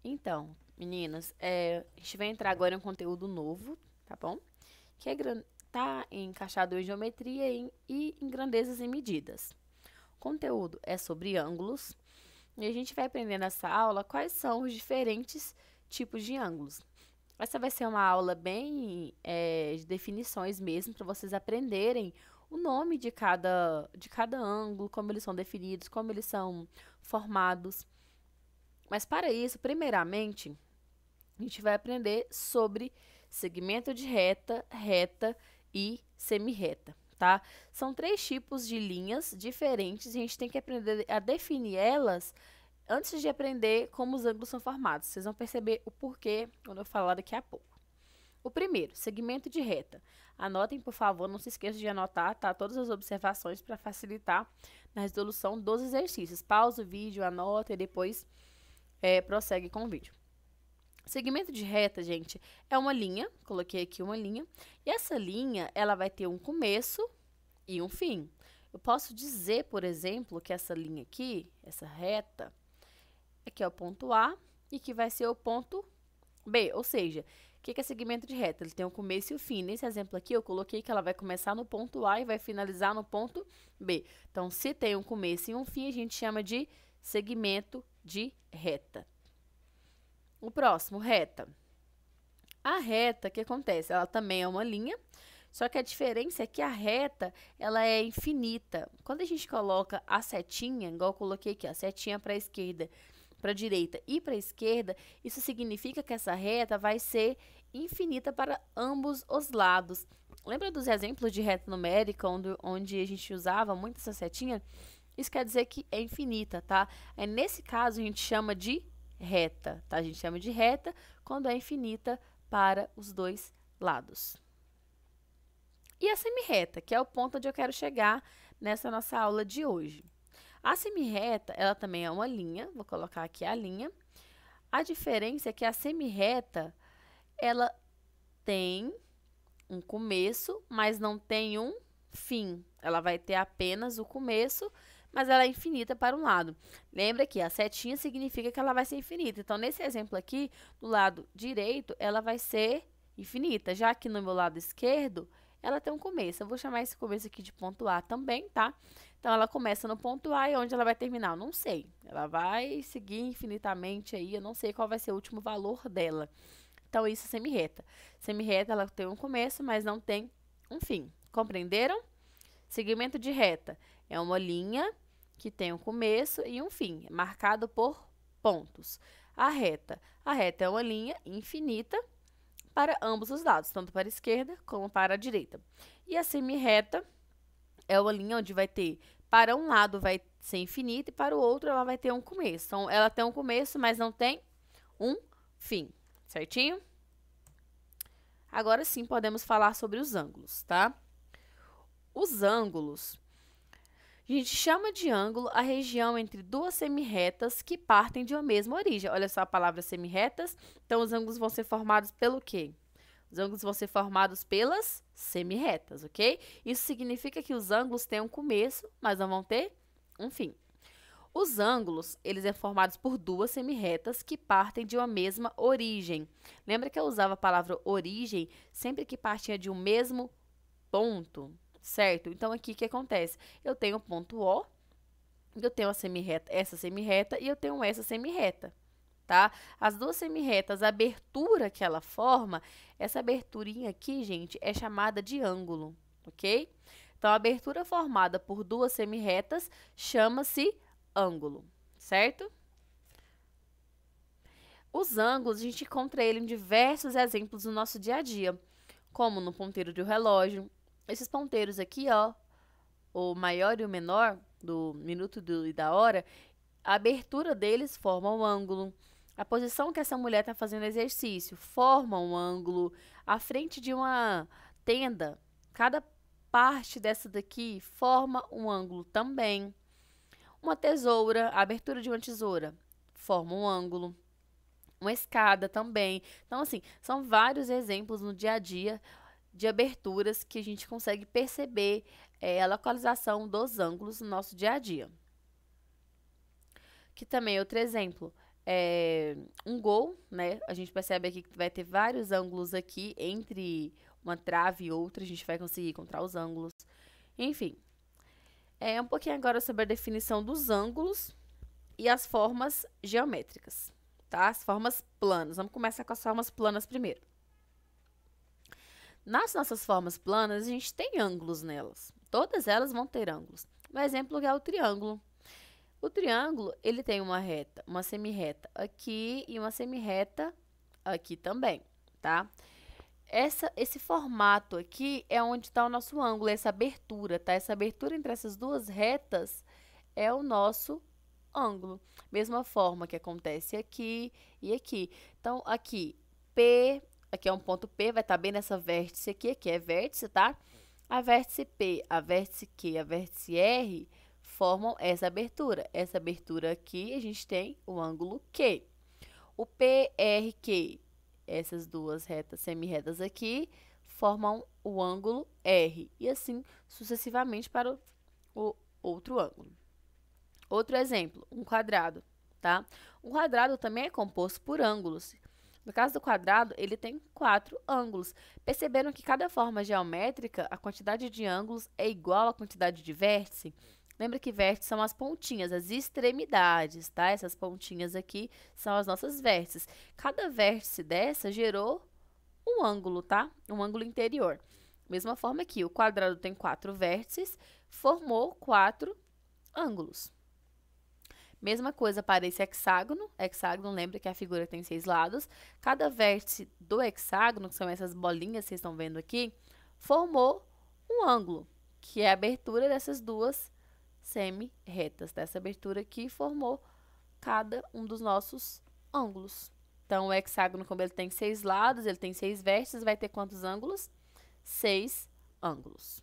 Então, meninas, a gente vai entrar agora em um conteúdo novo, tá bom? Que tá encaixado em geometria e em grandezas e medidas. O conteúdo é sobre ângulos e a gente vai aprender nessa aula quais são os diferentes tipos de ângulos. Essa vai ser uma aula bem de definições mesmo, para vocês aprenderem o nome de cada ângulo, como eles são definidos, como eles são formados. Mas para isso, primeiramente, a gente vai aprender sobre segmento de reta, reta e semirreta, tá? São três tipos de linhas diferentes e a gente tem que aprender a definir elas antes de aprender como os ângulos são formados. Vocês vão perceber o porquê quando eu falar daqui a pouco. O primeiro, segmento de reta. Anotem, por favor, não se esqueçam de anotar, tá? Todas as observações para facilitar na resolução dos exercícios. Pausa o vídeo, anota e depois prossegue com o vídeo. Segmento de reta, gente, é uma linha, coloquei aqui uma linha, e essa linha, ela vai ter um começo e um fim. Eu posso dizer, por exemplo, que essa linha aqui, essa reta, aqui é o ponto A e que vai ser o ponto B, ou seja, o que é segmento de reta? Ele tem um começo e um fim. Nesse exemplo aqui, eu coloquei que ela vai começar no ponto A e vai finalizar no ponto B. Então, se tem um começo e um fim, a gente chama de segmento de reta. O próximo, reta. A reta, o que acontece? Ela também é uma linha, só que a diferença é que a reta, ela é infinita. Quando a gente coloca a setinha, igual eu coloquei aqui, a setinha para a esquerda, para a direita e para a esquerda, isso significa que essa reta vai ser infinita para ambos os lados. Lembra dos exemplos de reta numérica, onde a gente usava muito essa setinha? Isso quer dizer que é infinita, tá? Aí, nesse caso, a gente chama de reta, tá? A gente chama de reta quando é infinita para os dois lados. E a semirreta, que é o ponto onde eu quero chegar nessa nossa aula de hoje. A semirreta, ela também é uma linha, vou colocar aqui a linha. A diferença é que a semirreta, ela tem um começo, mas não tem um fim. Ela vai ter apenas o começo, mas ela é infinita para um lado. Lembra que a setinha significa que ela vai ser infinita. Então, nesse exemplo aqui, do lado direito, ela vai ser infinita. Já que no meu lado esquerdo, ela tem um começo. Eu vou chamar esse começo aqui de ponto A também, tá? Então, ela começa no ponto A e onde ela vai terminar? Eu não sei. Ela vai seguir infinitamente aí, eu não sei qual vai ser o último valor dela. Então, isso é semirreta. Semirreta, ela tem um começo, mas não tem um fim. Compreenderam? Segmento de reta é uma linha que tem um começo e um fim, marcado por pontos. A reta é uma linha infinita para ambos os lados, tanto para a esquerda como para a direita. E a semirreta é uma linha onde vai ter, para um lado vai ser infinita e para o outro ela vai ter um começo. Então, ela tem um começo, mas não tem um fim, certinho? Agora sim, podemos falar sobre os ângulos, tá? Os ângulos, a gente chama de ângulo a região entre duas semirretas que partem de uma mesma origem. Olha só a palavra semirretas. Então, os ângulos vão ser formados pelo quê? Os ângulos vão ser formados pelas semirretas, ok? Isso significa que os ângulos têm um começo, mas não vão ter um fim. Os ângulos, eles são formados por duas semirretas que partem de uma mesma origem. Lembra que eu usava a palavra origem sempre que partia de um mesmo ponto, certo? Então, aqui o que acontece? Eu tenho o ponto O, eu tenho a semirreta, essa semirreta e eu tenho essa semirreta, tá? As duas semirretas, a abertura que ela forma, essa aberturinha aqui, gente, é chamada de ângulo, ok? Então, a abertura formada por duas semirretas chama-se ângulo, certo? Os ângulos, a gente encontra ele em diversos exemplos no nosso dia a dia, como no ponteiro de um relógio. Esses ponteiros aqui, ó, o maior e o menor, do minuto e da hora, a abertura deles forma um ângulo. A posição que essa mulher está fazendo exercício forma um ângulo. A frente de uma tenda, cada parte dessa daqui forma um ângulo também. Uma tesoura, a abertura de uma tesoura forma um ângulo. Uma escada também. Então, assim, são vários exemplos no dia a dia de aberturas que a gente consegue perceber a localização dos ângulos no nosso dia a dia. Que também é outro exemplo. um gol, né? A gente percebe aqui que vai ter vários ângulos aqui entre uma trave e outra, a gente vai conseguir encontrar os ângulos. Enfim, um pouquinho agora sobre a definição dos ângulos e as formas geométricas, tá? As formas planas. Vamos começar com as formas planas primeiro. Nas nossas formas planas, a gente tem ângulos nelas. Todas elas vão ter ângulos. Um exemplo é o triângulo. O triângulo, ele tem uma reta, uma semirreta aqui e uma semirreta aqui também, tá? Esse formato aqui é onde está o nosso ângulo, essa abertura, tá? Essa abertura entre essas duas retas é o nosso ângulo. Mesma forma que acontece aqui e aqui. Então, aqui, P, aqui é um ponto P, vai estar bem nessa vértice aqui é vértice, tá? A vértice P, a vértice Q, a vértice R formam essa abertura. Essa abertura aqui, a gente tem o ângulo Q. O PRQ, essas duas retas semirretas aqui, formam o ângulo R. E assim, sucessivamente para o outro ângulo. Outro exemplo, um quadrado, tá? Um quadrado também é composto por ângulos. No caso do quadrado, ele tem 4 ângulos. Perceberam que cada forma geométrica, a quantidade de ângulos é igual à quantidade de vértice? Lembra que vértices são as pontinhas, as extremidades, tá? Essas pontinhas aqui são as nossas vértices. Cada vértice dessa gerou um ângulo, tá? Um ângulo interior. Mesma forma aqui, o quadrado tem 4 vértices, formou 4 ângulos. Mesma coisa para esse hexágono. Hexágono, lembra que a figura tem 6 lados. Cada vértice do hexágono, que são essas bolinhas que vocês estão vendo aqui, formou um ângulo, que é a abertura dessas duas semi-retas. Dessa abertura aqui formou cada um dos nossos ângulos. Então, o hexágono, como ele tem 6 lados, ele tem 6 vértices, vai ter quantos ângulos? 6 ângulos.